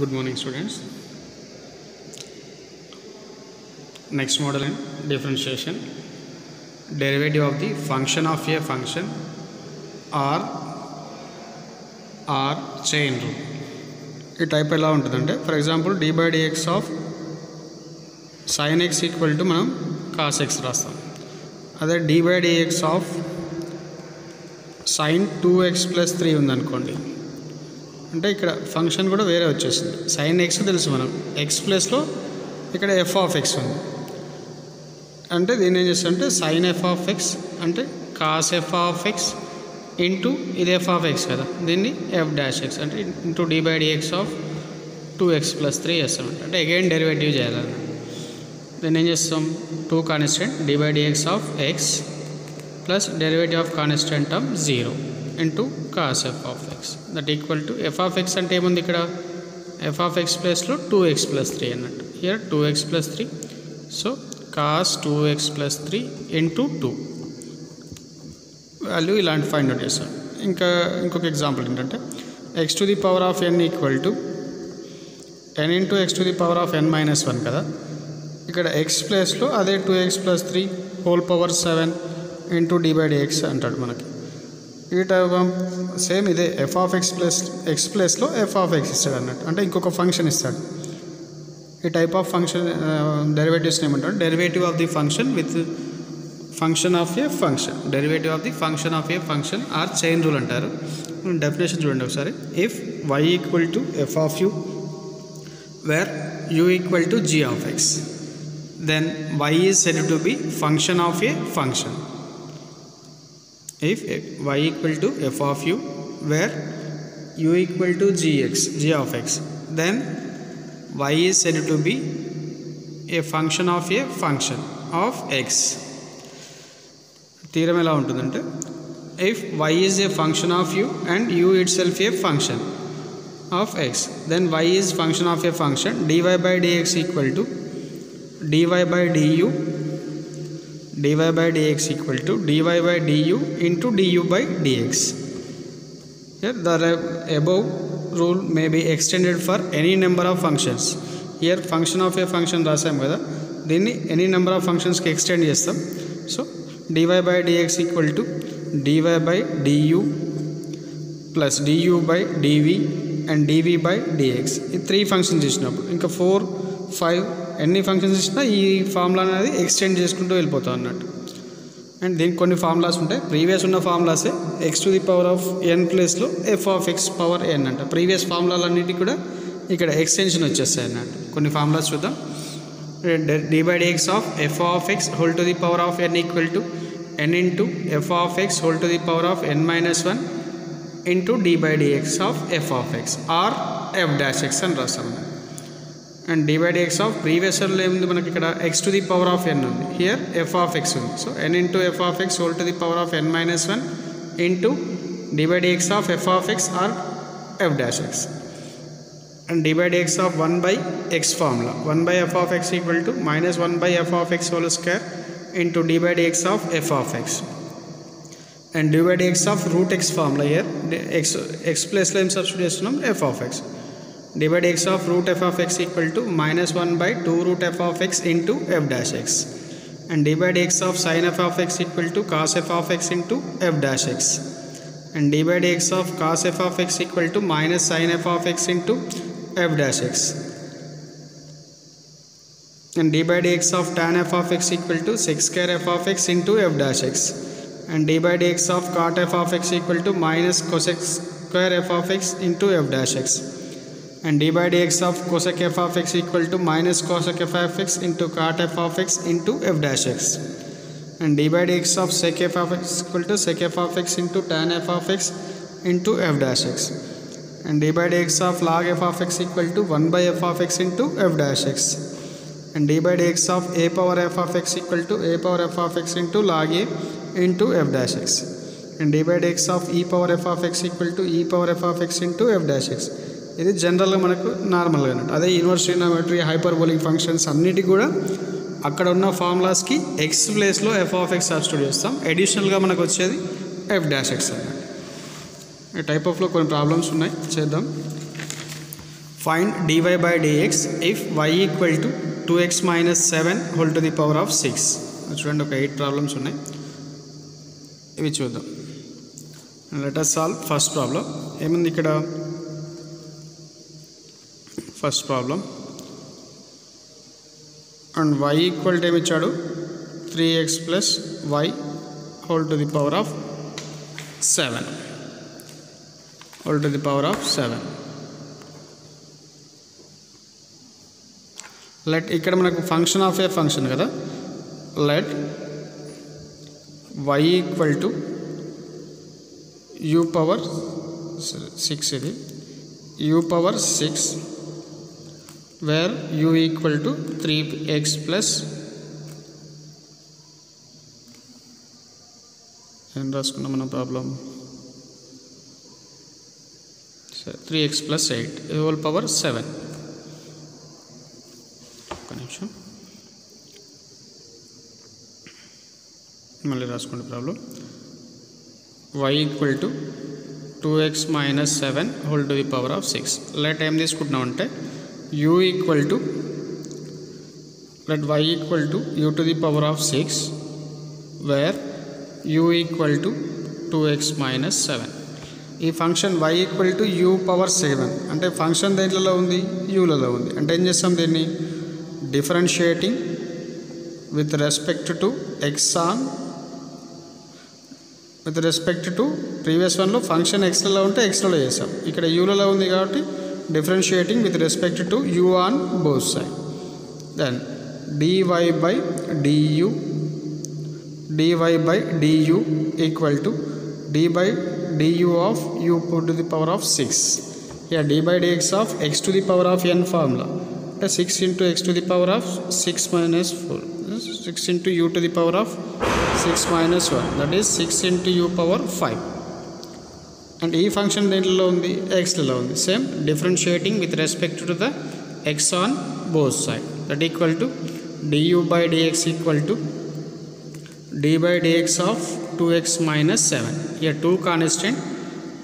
Good morning, students. Next model in differentiation, derivative of the function of a function or chain rule. ఈ type ఎలా ఉంటుందంటే, for example dy by dx of sin x equal to మనం cos x రాస్తాం. అదే dy by dx of sin 2x plus 3 ఉందనుకోండి, అంటే ఇక్కడ function కూడా వేరే వచ్చేసింది. sin x తెలుసు మనం, x ప్లస్లో ఇక్కడ f ఆఫ్ x ఉంది. అంటే దీన్ని ఏం చేస్తామంటే sin f ఆఫ్ x అంటే cos f of x into ఇది f ఆఫ్ x కదా, దీన్ని f డాష్ x అంటే into dy by dx of 2x plus 3 చేస్తామంట. అంటే అగైన్ డెరివేటివ్ చేయాలన్నమాట. దీన్ని ఏం చేస్తాం, 2 constant dy by dx of x plus derivative of constant of 0 into cos f of x that equal to f of x అంటే ఏముంది ఇక్కడ, f of x ప్లస్లో 2x plus 3 అన్నట్టు. Here 2x plus 3, so cos 2x plus 3 into 2 value ఇలాంటి find out చేస్తాం. ఇంకొక example ఏంటంటే x to the power of n equal to n into x to the power of n minus 1 కదా. ఇక్కడ x ప్లస్లో అదే 2x plus 3 whole power 7 into dy by dx అంటాడు మనకి. ఈ టైప్ సేమ్ ఇదే f of x plus x ప్లస్లో f of x ఇస్తాడు అన్నట్టు, అంటే ఇంకొక ఫంక్షన్ ఇస్తాడు. ఈ టైప్ ఆఫ్ ఫంక్షన్ డెరివేటివ్స్ ఏమంటారు, derivative of the function with function of a function, derivative of the function of a function or chain rule అంటారు. Definition చూడండి ఒకసారి. If y equal to f of u where u equal to g of x, then y is said to be function of a function. If y equal to f of u where u equal to g of x, then y is said to be a function of a function of x. Theorem ఎలా ఉంటుందంటే, if y is a function of u and u itself a function of x, then y is function of a function dy by dx equal to dy by du, dy by dx equal to dy by du into du by dx. Here the above rule may be extended for any number of functions. Here function of a function రాసాం కదా, దీన్ని any number of ఫంక్షన్స్కి extend చేస్తాం. So dy by dx equal to dy by du plus du by dv and dv by dx. ఈ 3 functions ఇచ్చినప్పుడు ఇంకా 4, 5 ఎన్ని functions ఇచ్చినా ఈ ఫార్ములా అనేది ఎక్స్టెండ్ చేసుకుంటూ వెళ్ళిపోతాం అన్నట్టు. అండ్ దీనికి కొన్ని ఫార్ములాస్ ఉంటాయి, ప్రీవియస్ ఉన్న ఫార్ములాసే x to the power of n ప్లేస్లో f of x power n అంట. ప్రీవియస్ ఫార్ములాలన్నిటికీ కూడా ఇక్కడ ఎక్స్టెన్షన్ వచ్చేస్తాయి అన్నట్టు. కొన్ని ఫార్ములాస్ చూద్దాం. dy by dx of f of x whole to the power of n equal to n into f of x whole to the power of n minus 1 into dy by dx of f of x or f dash x అని రాస్తాం. And dy by dx of previous ఏముంది మనకి ఇక్కడ x to the power of n ఉంది, here f of x ఉంది. So n into f of x whole to the power of n minus 1 into dy by dx of f of x or f dash x. And dy by dx of 1 by x formula, 1 by f of x equal to minus 1 by f of x whole square into dy by dx of f of x. And dy by dx of root x formula, here x ప్లేస్లో ఏం substitute చేస్తున్నాం, f of x. dy by dx of root f of x equal to minus 1 by 2 root f of x into f dash x. And dy by dx of sin f of x equal to cos f of x into f dash x. And dy by dx of cos f of x equal to minus sin f of x into f dash x. And dy by dx of tan f of x equal to sec square f of x into f dash x. And dy by dx of cot f of x equal to minus cosec square f of x into f dash x. And dy by dx of cosec f of x equal to minus cosec f of x into cot f of x into f dash x. And dy by dx of sec f of x equal to sec f of x into tan f of x into f dash x. And dy by dx of log f of x equal to 1 by f of x into f dash x. And dy by dx of a power f of x equal to a power f of x into log a into f dash x. And dy by dx of e power f of x equal to e power f of x into f dash x. ఇది జనరల్గా మనకు నార్మల్గా అన్నట్టు. అదే inverse trigonometry, hyperbolic functions అన్నిటికీ కూడా అక్కడ ఉన్న ఫార్ములాస్కి ఎక్స్ ప్లేస్లో ఎఫ్ ఆఫ్ ఎక్స్ సబ్స్టిట్యూట్ చేస్తాం. అడిషనల్గా మనకు వచ్చేది ఎఫ్ డాష్ ఎక్స్ అన్నట్టు. ఈ టైప్ ఆఫ్లో కొన్ని ప్రాబ్లమ్స్ ఉన్నాయి, చేద్దాం. find dy by dx if y equal to 2x minus 7 whole to the power of 6. చూడండి ఒక 8 ప్రాబ్లమ్స్ ఉన్నాయి, ఇవి చూద్దాం. Let us solve first problem. ఏముంది ఇక్కడ? First problem and y equal to ఏమిచ్చాడు? 3x plus y whole to the power of 7 whole to the power of 7. Let ఇక్కడ మనకు ఫంక్షన్ ఆఫ్ ఏ ఫంక్షన్ కదా, let y equal to u power 6, ఇది u power 6 where u equal to 3x plus ఏం రాసుకున్నాం మనం problem? 3x plus 8 whole power 7. ఒక నిమిషం మళ్ళీ రాసుకోండి problem. y equal to 2x minus 7 whole to the power of 6. Let ఏం తీసుకుంటున్నాం అంటే u equal to let y equal to u to the power of 6 where u equal to 2x minus 7. ఈ function y equal to u power 7 అంటే function దేంట్లో ఉంది? యూలలో ఉంది. అంటే ఏం చేస్తాం దీన్ని? Differentiating with respect to x on with respect to previous వన్లో ఫంక్షన్ ఎక్స్లలో ఉంటే ఎక్స్లలో చేసాం, ఇక్కడ యూలలో ఉంది కాబట్టి differentiating with respect to u on both side. Then dy by du equal to d by du of u put to the power of 6. Here d by dx of x to the power of n formula. 6 into x to the power of 6 minus 4. 6 into u to the power of 6 minus 1. That is 6 into u power 5. And e function దేంట్లో ఉంది? xలో ఉంది. Same differentiating with respect to the x on both sides. That equal to du by dx equal to d by dx of 2x minus 7. Here 2 constant,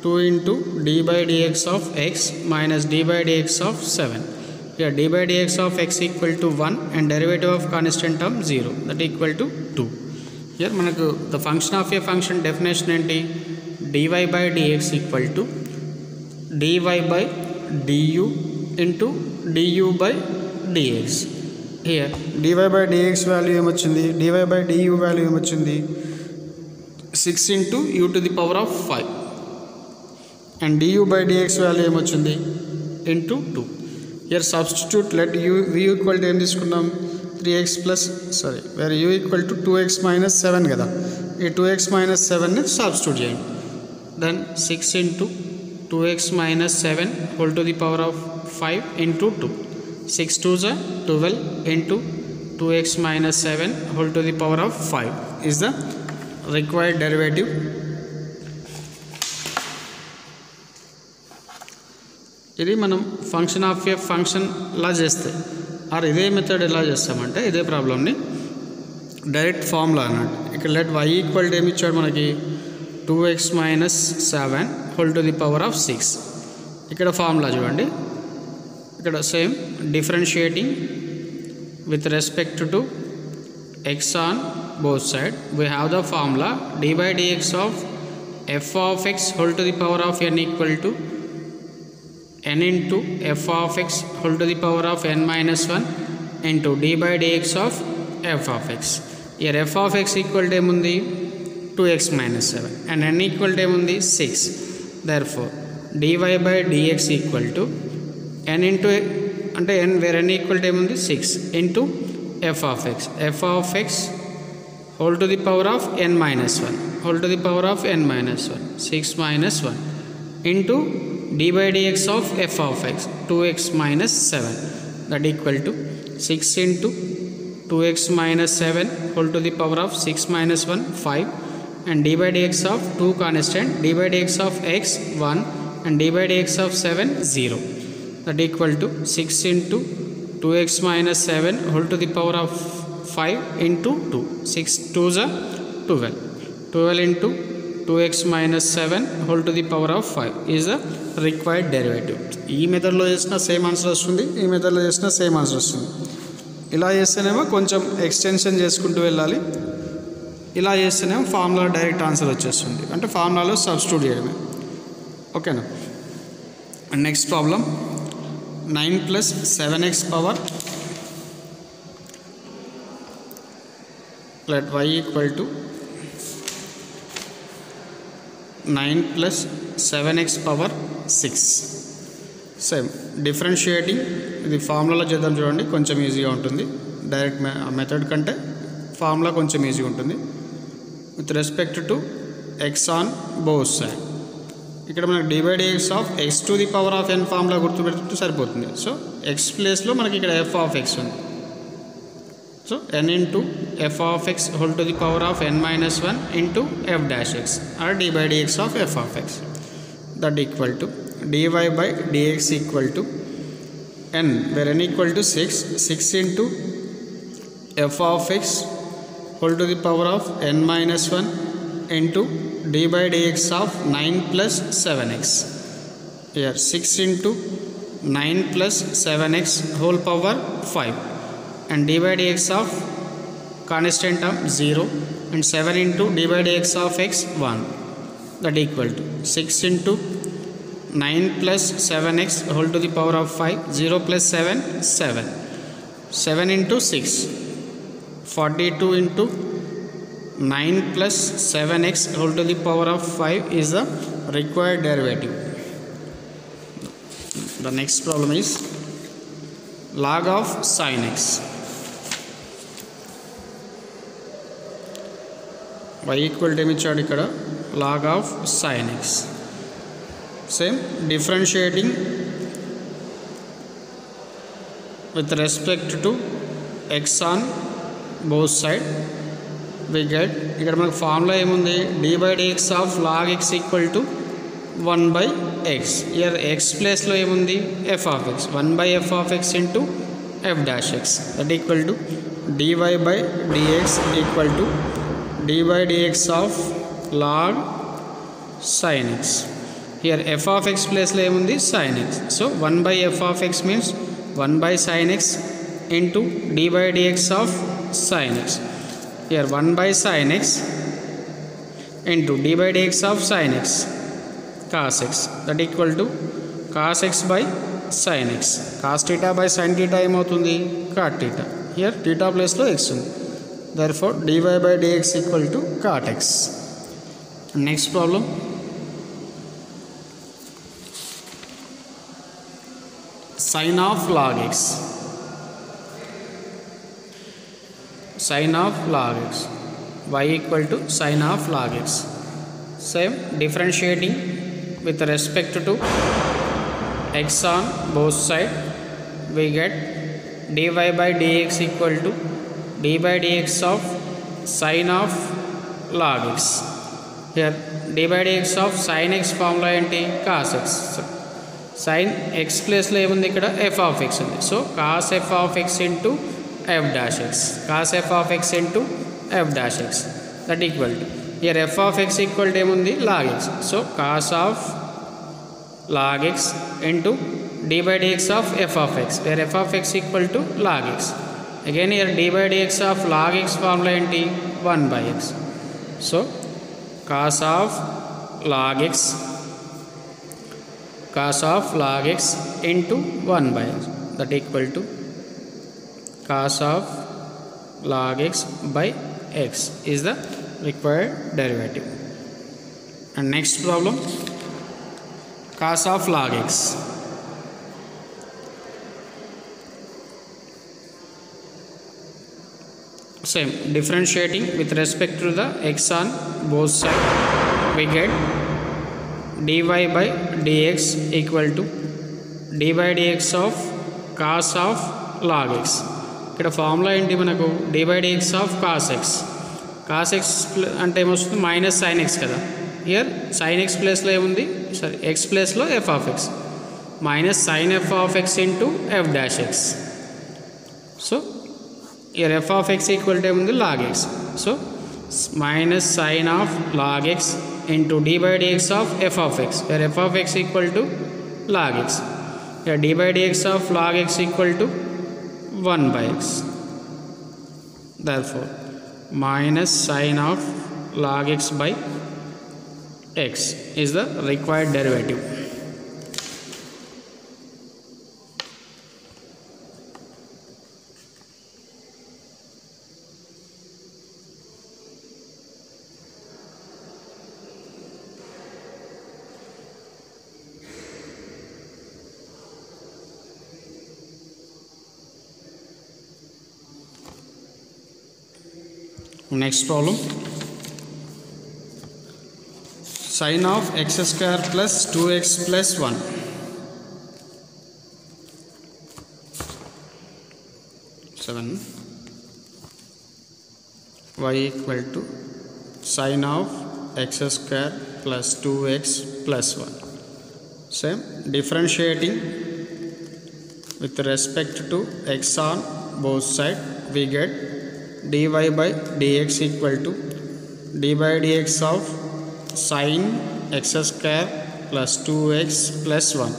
2 into d by dx of x minus d by dx of 7. Here d by dx of x equal to 1 and derivative of constant term 0. That equal to 2. Here manaku the function of a function definition enti dy by dx equal to dy by du into du by dx. Here dy by dx value ఏమొచ్చింది? dy by du value ఏమొచ్చింది? 6 into u to the power of 5 and du by dx value ఏమొచ్చింది? into 2. Here substitute, let u v equal to ఏం తీసుకున్నాం? 3x plus where u equal to 2x minus 7 కదా, ఈ 2x minus 7 ని substitute చేయండి. Then 6 into 2x minus 7 whole to the power of 5 into 2. 6 2s are 12 into 2x minus 7 whole to the power of 5 is the required derivative. ఇది మనం function of a function లా చేస్తే are ఇదే method ఎలా చేస్తామంటే ఇదే ప్రాబ్లమ్ని direct formula అన్నట్టు. ఇక్కడ లెట్ y ఈక్వల్ టు ఏమి ఇచ్చాడు మనకి? 2x minus 7 whole to the power of 6. ఇక్కడ ఫార్ములా చూడండి, ఇక్కడ same differentiating with respect to x on both side. We have the formula d by dx of f of x whole to the power of n equal to n into f of x whole to the power of n minus 1 into d by dx of f of x. Here f of x equal to ఏముంది? 2x minus 7 and n equal to ఏముంది? 6. Therefore dy by dx equal to n into అంటే n where n equal to ఏముంది? 6 into f of x whole to the power of n minus 1 whole to the power of n minus 1 6 minus 1 into d by dx of f of x 2x minus 7. That equal to 6 into 2x minus 7 whole to the power of 6 minus 1 5 and d by dx of 2 constant d by dx of x 1 and d by dx of 7 0. That equal to 6 into 2x minus 7 whole to the power of 5 into 2. 6 2s are 12. 12 into 2x minus 7 whole to the power of 5 is the required derivative. ఈ మెథడ్లో చేసిన same answer వస్తుంది, ఈ మెథడ్లో చేసిన same answer వస్తుంది. ఇలా చేస్తేనేమో కొంచెం ఎక్స్టెన్షన్ చేసుకుంటూ వెళ్ళాలి, ఇలా చేస్తేనేమో ఫార్ములా డైరెక్ట్ ఆన్సర్ వచ్చేస్తుంది, అంటే ఫార్ములాలో సబ్స్టిట్యూట్ చేయడమే. ఓకేనా. Next problem 9 plus 7x power, let y equal to 9 plus 7x power 6. Same differentiating ఇది ఫార్ములాలో చేద్దాం చూడండి, కొంచెం ఈజీగా ఉంటుంది. డైరెక్ట్ మెథడ్ కంటే ఫార్ములా కొంచెం ఈజీగా ఉంటుంది. With respect to x on both side. ఇక్కడ మనకు dy/dx of x to the power of n formula గుర్తుపెట్టుకుంటే సరిపోతుంది. సో ఎక్స్ ప్లేస్లో మనకి ఇక్కడ f ఆఫ్ x ఉంది. So n into f of x whole to the power of n minus 1 into f dash x or dy/dx of f of x. That equal to dy/dx equal to n where n equal to 6 into f of x whole to the power of n minus 1 into d/dx of 9 plus 7x. Here 6 into 9 plus 7x whole power 5 and d/dx of constant term 0 and 7 into d/dx of x 1. That equal to 6 into 9 plus 7x whole to the power of 5, 0 plus 7, 7. 7 into 6, 42 into 9 plus 7x whole to the power of 5 is the required derivative. The next problem is log of sin x. Y equal to ఏమిచ్చాడు ఇక్కడ, log of sin x. Same differentiating with respect to x on both side we get, ఇక్కడ మనకు formula ఏముంది, d/dx of log x equal to 1/x. Year x ప్లేస్లో ఏముంది, f of x, 1/f of x into f dash x. That equal to dy/dx equal to d/dx of log sin x. Here f of x ప్లేస్లో ఏముంది, sin x. So 1/f of x means 1/sin x into d/dx of sin x. Here 1/sin x into d/dx of sin x cos x. That equal to cos x by sin x. Cos theta by sin theta ఏమవుతుంది, cot theta. Here theta ప్లేస్లో x ఉంది. Therefore dy/dx equal to cot x. Next problem sin of log x. Sin of log x, y equal to sin of log x. Same differentiating with respect to x on both side we get dy/dx equal to d/dx of sin of log x. Here d/dx of sin x formula ఏంటి, cos x. sin x ప్లేస్లో ఏముంది, ఇక్కడ f of x ఉంది. So cos f of x into f dash x, cos f of x into f dash x. That equal to here f of x equal to ఏముంది, log x. సో cos of log x into d/dx of f of x, where f of x equal to log x. Again here d/dx of log x formula ఏంటి, 1/x. So cos of log x, cos of log x into 1/x. That equal to cos of log x by x is the required derivative. And next problem, cos of log x. Same differentiating with respect to the x on both sides we get dy/dx equal to d/dx of cos of log x. ఇక్కడ formula ఏంటి మనకు, d/dx of cos x. cos x అంటే ఏమొస్తుంది, minus sin x కదా. Here sin x ప్లేస్లో ఏముంది, sorry x ప్లేస్లో f of x, minus sin f of x into f dash x. So here f of x equal to ఏముంది, log x. So minus sin of log x into d by dx of f of x, where f of x equal to log x. Here d by dx of log x equal to 1 by x. Therefore minus sine of log x by x is the required derivative. Next problem, sine of x square plus 2x plus 1. Y equal to sine of x square plus 2x plus 1. Same, differentiating with respect to x on both sides, we get dy by dx equal to d by dx of sine x square plus 2x plus 1.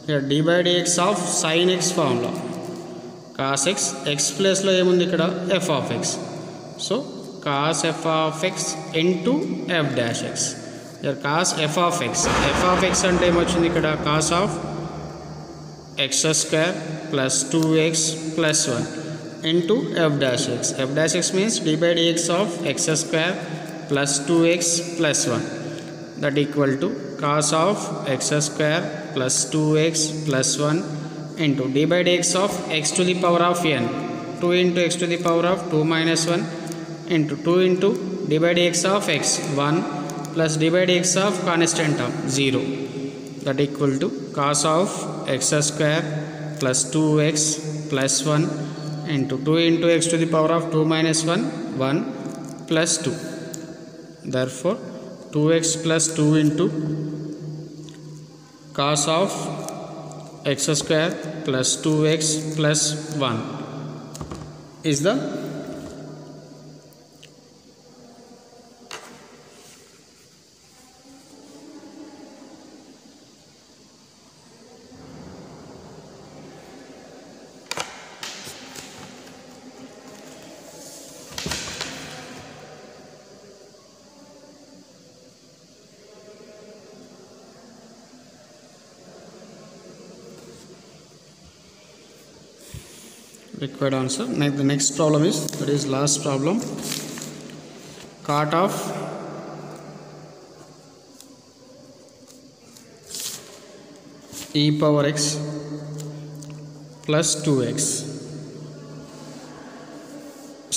Here d by dx of sine x formula, cos x, x place lo emundi ikkada f of x, so cos f of x into f dash x. Here cos f of x ante em vachindi ikkada cos of x square plus 2x plus 1 into f dash x. F dash x means d by dx of x square plus 2x plus 1, that equal to cos of x square plus 2x plus 1 into d by dx of x to the power of n, 2 into x to the power of 2 minus 1 into 2 into d by dx of x 1 plus d by dx of constant term 0, that equal to cos of x square plus 2x plus 1 into 2 into x to the power of 2 minus 1 1 plus 2. Therefore 2x plus 2 into cos of x square plus 2x plus 1 is the required answer. The next problem is, that is last problem, cot of e power x plus 2x.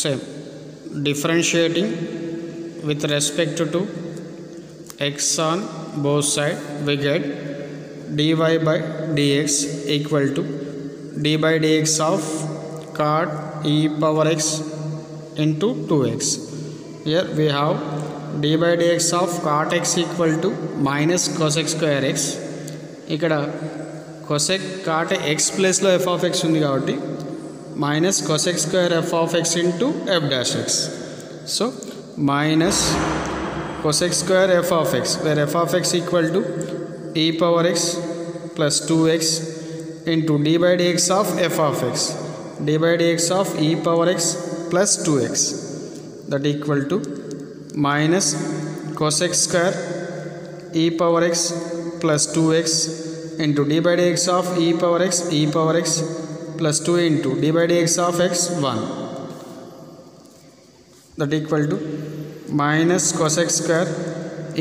Same, differentiating with respect to x on both sides, we get dy by dx equal to d by dx of cot e power x into 2x. Here we have d by dx of cot x equal to minus cosec square x. Ikkada cosec cot x place lo f of x undi kabatti minus cosec square f of x into f dash x. So minus cosec square f of x, where f of x equal to e power x plus 2x into d by dx of f of x, d by dx of e power x plus 2x, that equal to minus cosec square e power x plus 2x into d by dx of e power x plus 2 into d by dx of x 1, that equal to minus cosec square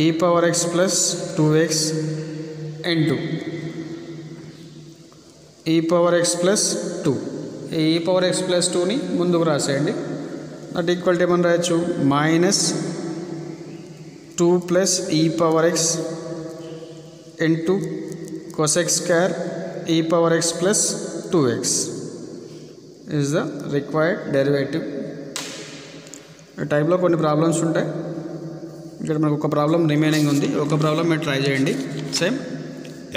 e power x plus 2x into e power x plus 2. e power x plus 2 ని ముందుకు రాసేయండి, that equal to ఏమని రాయొచ్చు, minus 2 plus e power x into cosec square e power x plus 2x is the required derivative. ఈ టైప్లో కొన్ని problems ఉంటాయి. ఇక్కడ మనకు ఒక ప్రాబ్లం రిమైనింగ్ ఉంది, ఒక ప్రాబ్లం మీరు ట్రై చేయండి. Same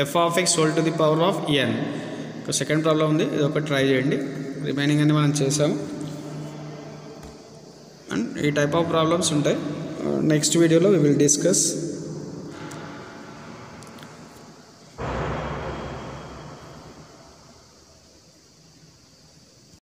f of x whole to the power of n, ఒక సెకండ్ ప్రాబ్లం ఉంది, ఇది ఒకటి ట్రై చేయండి. రిమైనింగ్ అన్ని మనం చేసాము. అండ్ ఈ టైప్ ఆఫ్ ప్రాబ్లమ్స్ ఉంటాయి. నెక్స్ట్ వీడియోలో వి విల్ డిస్కస్